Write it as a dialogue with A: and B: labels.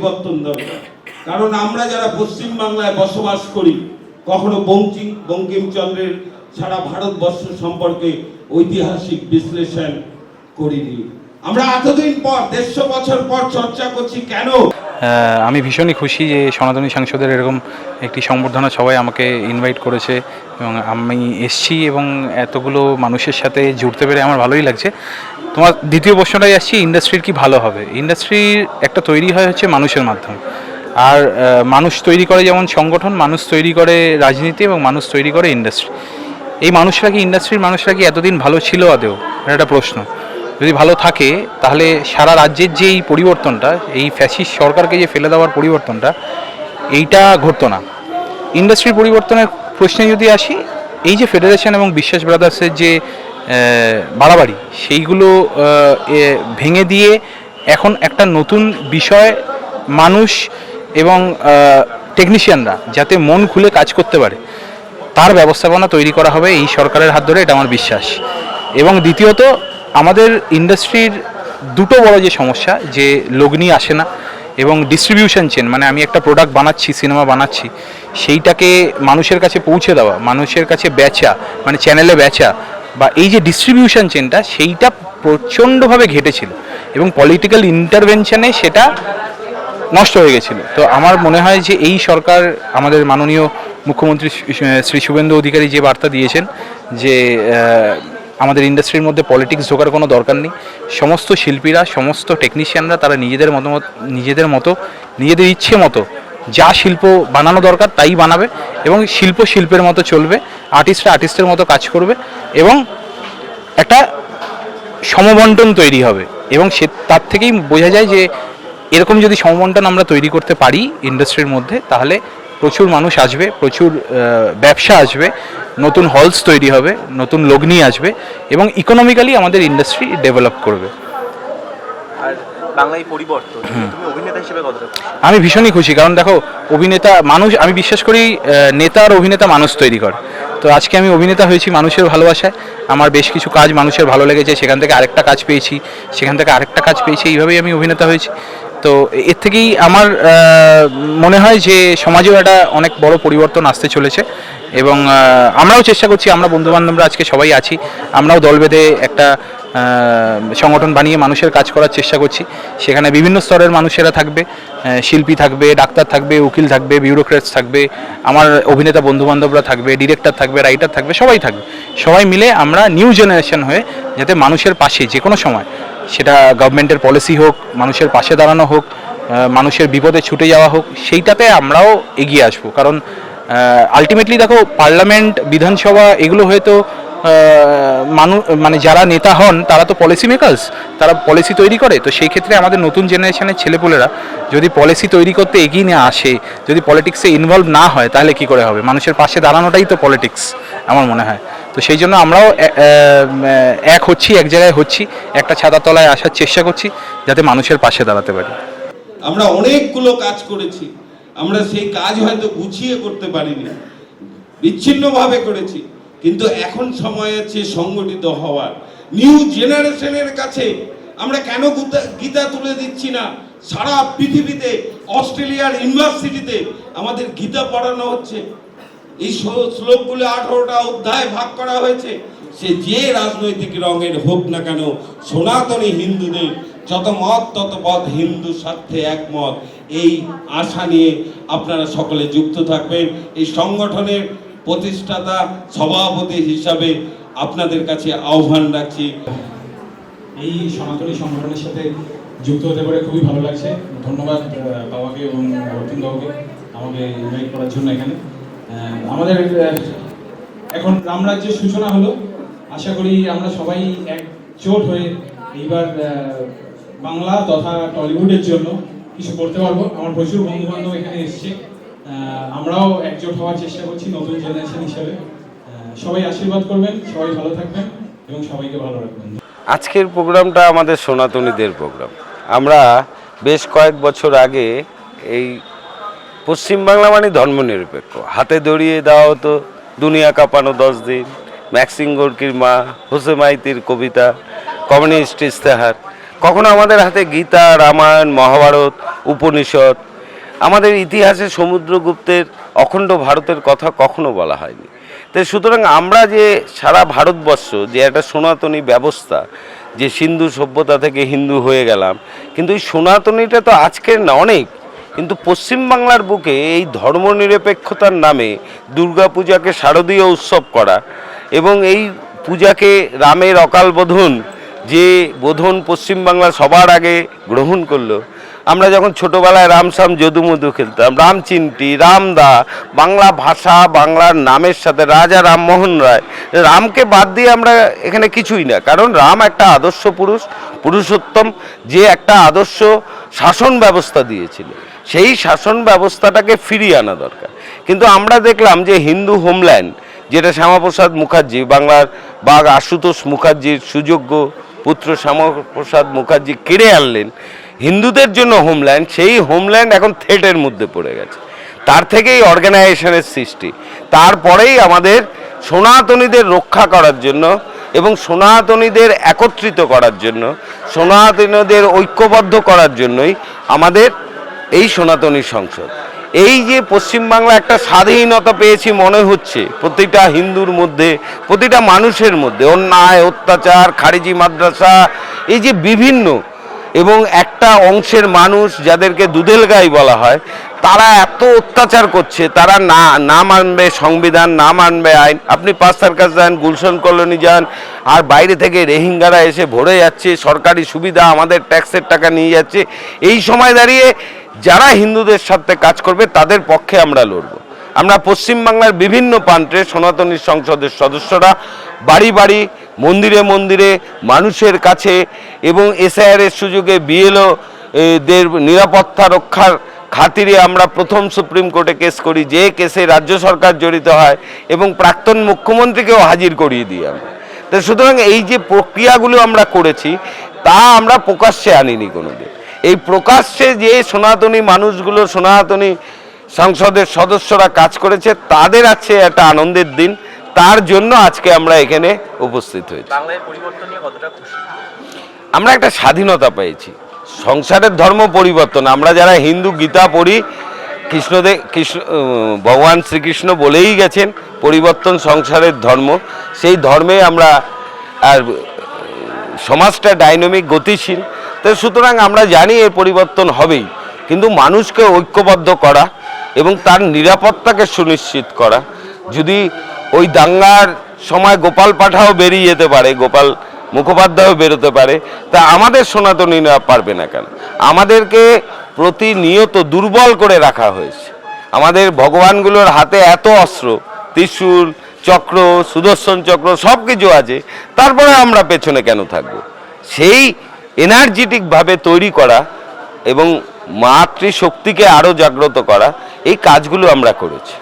A: পরিবর্তন দরকার। কারণ আমরা যারা পশ্চিমবাংলায় বসবাস করি কখনো বঙ্কিমচন্দ্রের সারা ভারতবর্ষ সম্পর্কে ঐতিহাসিক বিশ্লেষণ করিনি। আমরা এতদিন পর 150 বছর পর চর্চা করছি কেন।
B: আমি ভীষণই খুশি যে সনাতনী সাংসদের এরকম একটি সংবর্ধনা সবাই আমাকে ইনভাইট করেছে এবং আমি এসছি এবং এতগুলো মানুষের সাথে জুড়তে পেরে আমার ভালোই লাগছে। তোমার দ্বিতীয় প্রশ্নটাই আসছি, ইন্ডাস্ট্রির কি ভালো হবে। ইন্ডাস্ট্রির একটা তৈরি হয় হচ্ছে মানুষের মাধ্যমে, আর মানুষ তৈরি করে যেমন সংগঠন, মানুষ তৈরি করে রাজনীতি এবং মানুষ তৈরি করে ইন্ডাস্ট্রি। এই মানুষরা কি, ইন্ডাস্ট্রির মানুষরা কি এতদিন ভালো ছিল আদেও, এটা একটা প্রশ্ন। যদি ভালো থাকে তাহলে সারা রাজ্যের যে এই পরিবর্তনটা, এই ফ্যাসিস্ট সরকারকে যে ফেলে দেওয়ার পরিবর্তনটা, এইটা ঘটতো না। ইন্ডাস্ট্রির পরিবর্তনের প্রশ্নে যদি আসি, এই যে ফেডারেশন এবং বিশ্বাস ব্রাদার্সের যে বাড়াবাড়ি, সেইগুলো ভেঙে দিয়ে এখন একটা নতুন বিষয় মানুষ এবং টেকনিশিয়ানরা যাতে মন খুলে কাজ করতে পারে তার ব্যবস্থাপনা তৈরি করা হবে এই সরকারের হাত ধরে, এটা আমার বিশ্বাস। এবং দ্বিতীয়ত, আমাদের ইন্ডাস্ট্রির দুটো বড় যে সমস্যা, যে লগ্নি আসে না এবং ডিস্ট্রিবিউশন চেন, মানে আমি একটা প্রোডাক্ট বানাচ্ছি, সিনেমা বানাচ্ছি, সেইটাকে মানুষের কাছে পৌঁছে দেওয়া, মানুষের কাছে বেচা, মানে চ্যানেলে বেচা, বা এই যে ডিস্ট্রিবিউশন চেনটা, সেইটা প্রচণ্ডভাবে ঘেটেছিল এবং পলিটিক্যাল ইন্টারভেনশনে সেটা নষ্ট হয়ে গেছিল। তো আমার মনে হয় যে এই সরকার, আমাদের মাননীয় মুখ্যমন্ত্রী শ্রী শুভেন্দু অধিকারী যে বার্তা দিয়েছেন যে আমাদের ইন্ডাস্ট্রির মধ্যে পলিটিক্স ঢোকার কোনো দরকার নেই, সমস্ত শিল্পীরা, সমস্ত টেকনিশিয়ানরা তারা নিজেদের ইচ্ছে মতো যা শিল্প বানানো দরকার তাই বানাবে এবং শিল্পের মতো চলবে, আর্টিস্টরা আর্টিস্টের মতো কাজ করবে এবং একটা সমবন্টন তৈরি হবে। এবং তার থেকেই বোঝা যায় যে এরকম যদি সমবন্টন আমরা তৈরি করতে পারি ইন্ডাস্ট্রির মধ্যে, তাহলে প্রচুর মানুষ আসবে, প্রচুর ব্যবসা আসবে, নতুন হলস তৈরি হবে, নতুন লগ্নি আসবে এবং ইকোনমিক্যালি আমাদের ইন্ডাস্ট্রি ডেভেলপ করবে।
C: আর বাংলায় পরিবর্তন, তুমি অভিনেতা হিসেবে কতটা?
B: আমি ভীষণই খুশি, কারণ দেখো, অভিনেতা মানুষ, আমি বিশ্বাস করি নেতা আর অভিনেতা মানুষ তৈরি করে। তো আজকে আমি অভিনেতা হয়েছি মানুষের ভালোবাসায়, আমার বেশ কিছু কাজ মানুষের ভালো লেগেছে, সেখান থেকে আরেকটা কাজ পেয়েছি, সেখান থেকে আরেকটা কাজ পেয়েছি, এইভাবেই আমি অভিনেতা হয়েছি। তো এর থেকেই আমার মনে হয় যে সমাজেও একটা অনেক বড় পরিবর্তন আসতে চলেছে এবং আমরাও চেষ্টা করছি, আমরা বন্ধুবান্ধবরা আজকে সবাই আছি, আমরাও দল বেঁধে একটা সংগঠন বানিয়ে মানুষের কাজ করার চেষ্টা করছি। সেখানে বিভিন্ন স্তরের মানুষেরা থাকবে, শিল্পী থাকবে, ডাক্তার থাকবে, উকিল থাকবে, বিউরোক্রেটস থাকবে, আমার অভিনেতা বন্ধুবান্ধবরা থাকবে, ডিরেক্টর থাকবে, রাইটার থাকবে, সবাই থাকবে। সবাই মিলে আমরা নিউ জেনারেশন হয়ে যাতে মানুষের পাশে যে কোনো সময়, সেটা গভর্নমেন্টের পলিসি হোক, মানুষের পাশে দাঁড়ানো হোক, মানুষের বিপদে ছুটে যাওয়া হোক, সেইটাতে আমরাও এগিয়ে আসবো। কারণ আলটিমেটলি দেখো, পার্লামেন্ট, বিধানসভা, এগুলো হয়তো মানে যারা নেতা হন তারা তো পলিসি মেকার্স, তারা পলিসি তৈরি করে। তো সেই ক্ষেত্রে আমাদের নতুন জেনারেশনের ছেলেপুলেরা যদি পলিসি তৈরি করতে এগিয়ে না আসে, যদি পলিটিক্সে ইনভলভ না হয়, তাহলে কি করে হবে? মানুষের পাশে দাঁড়ানোটাই তো পলিটিক্স আমার মনে হয়। তো সেই জন্য আমরাও এক জায়গায় হচ্ছি, একটা ছাতার তলায় আসার চেষ্টা করছি যাতে মানুষের পাশে দাঁড়াতে পারি।
A: আমরা অনেকগুলো কাজ করেছি, আমরা সেই কাজ হয়তো গুছিয়ে করতে পারিনি, বিচ্ছিন্নভাবে করেছি, কিন্তু এখন সময় আছে সংগঠিত হওয়ার। নিউ জেনারেশনের কাছে আমরা কেন গীতা তুলে দিচ্ছি না? সারা পৃথিবীতে, অস্ট্রেলিয়ার ইউনিভার্সিটিতে আমাদের গীতা পড়ানো হচ্ছে। এই শ্লোকগুলো 18টা অধ্যায় ভাগ করা হয়েছে। সে যে রাজনৈতিক রঙের হোক না কেন, সনাতনী হিন্দুদের যত মত তত পথ, হিন্দু স্বার্থে একমত, এই আশা নিয়ে আপনারা সকলে যুক্ত থাকবেন। এই সংগঠনের প্রতিষ্ঠাতা সভাপতি হিসাবে আপনাদের কাছে আহ্বান রাখছি।
D: এই সনাতনী সংগঠনের সাথে যুক্ত হতে পারে খুবই ভালো লাগছে। ধন্যবাদ বাবাকে এবং রতন বাবুকে আমাকে ইনভাইট করার জন্য এখানে। আমাদের এখন রামরাজ্যের সূচনা হলো, আশা করি আমরা সবাই একজোট হয়ে এইবার বাংলা তথা টলিউডের জন্য কিছু করতে পারবো। আমার প্রচুর বন্ধু বান্ধব এখানে এসছে, আমরাও একজোট হওয়ার চেষ্টা করছি নতুন জেনারেশন হিসেবে। সবাই আশীর্বাদ করবেন, সবাই ভালো থাকবেন এবং সবাইকে ভালো রাখবেন।
E: আজকের প্রোগ্রামটা আমাদের সনাতনীদের প্রোগ্রাম। আমরা বেশ কয়েক বছর আগে এই পশ্চিমবাংলা মানে ধর্মনিরপেক্ষ, হাতে ধরিয়ে দেওয়া হতো দুনিয়া কাঁপানো 10 দিন, ম্যাক্সিম গোর্কির মা, হোসে মাইতির কবিতা, কমিউনিস্ট ইস্তেহার। কখনো আমাদের হাতে গীতা, রামায়ণ, মহাভারত, উপনিষদ, আমাদের ইতিহাসে সমুদ্রগুপ্তের অখণ্ড ভারতের কথা কখনো বলা হয়নি। তো সুতরাং আমরা যে সারা ভারতবর্ষ যে একটা সনাতনী ব্যবস্থা, যে সিন্ধু সভ্যতা থেকে হিন্দু হয়ে গেলাম, কিন্তু এই সনাতনীটা তো আজকের না, অনেক। কিন্তু পশ্চিমবাংলার বুকে এই ধর্মনিরপেক্ষতার নামে দুর্গাপূজাকে শারদীয় উৎসব করা এবং এই পূজাকে রামের অকাল বোধন, যে বোধন পশ্চিমবাংলা সবার আগে গ্রহণ করলো। আমরা যখন ছোটোবেলায় রামসাম যদুমধু খেলতাম, রামচিন্টি, রামদা, বাংলা ভাষা বাংলার নামের সাথে রাজা রামমোহন রায়, রামকে বাদ দিয়ে আমরা এখানে কিছুই না। কারণ রাম একটা আদর্শ পুরুষ, পুরুষোত্তম, যে একটা আদর্শ শাসন ব্যবস্থা দিয়েছিল, সেই শাসন ব্যবস্থাটাকে ফিরিয়ে আনা দরকার। কিন্তু আমরা দেখলাম যে হিন্দু হোমল্যান্ড, যেটা শ্যামাপ্রসাদ মুখার্জি, বাংলার বাঘ আশুতোষ মুখার্জির সুযোগ্য পুত্র শ্যামাপ্রসাদ মুখার্জি কেড়ে আনলেন হিন্দুদের জন্য হোমল্যান্ড, সেই হোমল্যান্ড এখন থ্রেটের মধ্যে পড়ে গেছে। তার থেকেই অর্গানাইজেশনের সৃষ্টি। তারপরেই আমাদের সনাতনীদের রক্ষা করার জন্য এবং সনাতনীদের একত্রিত করার জন্য, সনাতনীদের ঐক্যবদ্ধ করার জন্যই আমাদের এই সনাতনী সংসদ। এই যে পশ্চিমবাংলা একটা স্বাধীনতা পেয়েছি মনে হচ্ছে, প্রতিটা হিন্দুর মধ্যে, প্রতিটা মানুষের মধ্যে অন্যায়, অত্যাচার, খারিজি মাদ্রাসা, এই যে বিভিন্ন, এবং একটা অংশের মানুষ যাদেরকে দুধেল গাই বলা হয়, তারা এত অত্যাচার করছে, তারা না মানবে সংবিধান, না মানবে আইন। আপনি 5 সার্কাস যান, গুলশন কলোনি যান, আর বাইরে থেকে রোহিঙ্গারা এসে ভরে যাচ্ছে, সরকারি সুবিধা আমাদের ট্যাক্সের টাকা নিয়ে যাচ্ছে। এই সময় দাঁড়িয়ে যারা হিন্দুদের সাথে কাজ করবে তাদের পক্ষে আমরা লড়ব। আমরা পশ্চিমবাংলার বিভিন্ন প্রান্তে সনাতনী সংসদের সদস্যরা বাড়ি বাড়ি, মন্দিরে মন্দিরে, মানুষের কাছে এবং এসআইআরের সুযোগে বিএলও দের নিরাপত্তা রক্ষার খাতিরে আমরা প্রথম সুপ্রিম কোর্টে কেস করি, যে কেসে রাজ্য সরকার জড়িত হয়, এবং প্রাক্তন মুখ্যমন্ত্রীকেও হাজির করিয়ে দিই আমরা। তো সুতরাং এই যে প্রক্রিয়াগুলো আমরা করেছি তা আমরা প্রকাশ্যে আনিনি কোনোদিন। এই প্রকাশ্যে যে সনাতনী মানুষগুলো, সনাতনী সংসদের সদস্যরা কাজ করেছে, তাদের আছে একটা আনন্দের দিন। তার জন্য আজকে আমরা এখানে উপস্থিত হয়েছি।
C: বাংলায় পরিবর্তন নিয়ে কতটা খুশি?
E: আমরা একটা স্বাধীনতা পেয়েছি, সংসারের ধর্ম পরিবর্তন। আমরা যারা হিন্দু গীতা পড়ি, ভগবান শ্রীকৃষ্ণ বলেই গেছেন পরিবর্তন সংসারের ধর্ম। সেই ধর্মে আমরা, আর সমাজটা ডাইনামিক, গতিশীল। তো সুতরাং আমরা জানি এর পরিবর্তন হবেই, কিন্তু মানুষকে ঐক্যবদ্ধ করা এবং তার নিরাপত্তাকে সুনিশ্চিত করা। যদি ওই দাঙ্গার সময় গোপাল পাঠাও বেরিয়ে যেতে পারে, গোপাল মুখোপাধ্যায়ও বেরোতে পারে, তা আমাদের সনাতনীরা পারবে না কেন? আমাদেরকে প্রতিনিয়ত দুর্বল করে রাখা হয়েছে। আমাদের ভগবানগুলোর হাতে এত অস্ত্র, ত্রিশূল, চক্র, সুদর্শন চক্র, সব কিছু আছে, তারপরে আমরা পেছনে কেন থাকবো? সেই এনার্জেটিকভাবে তৈরি করা এবং মাতৃশক্তিকে আরও জাগ্রত করা, এই কাজগুলো আমরা করেছি।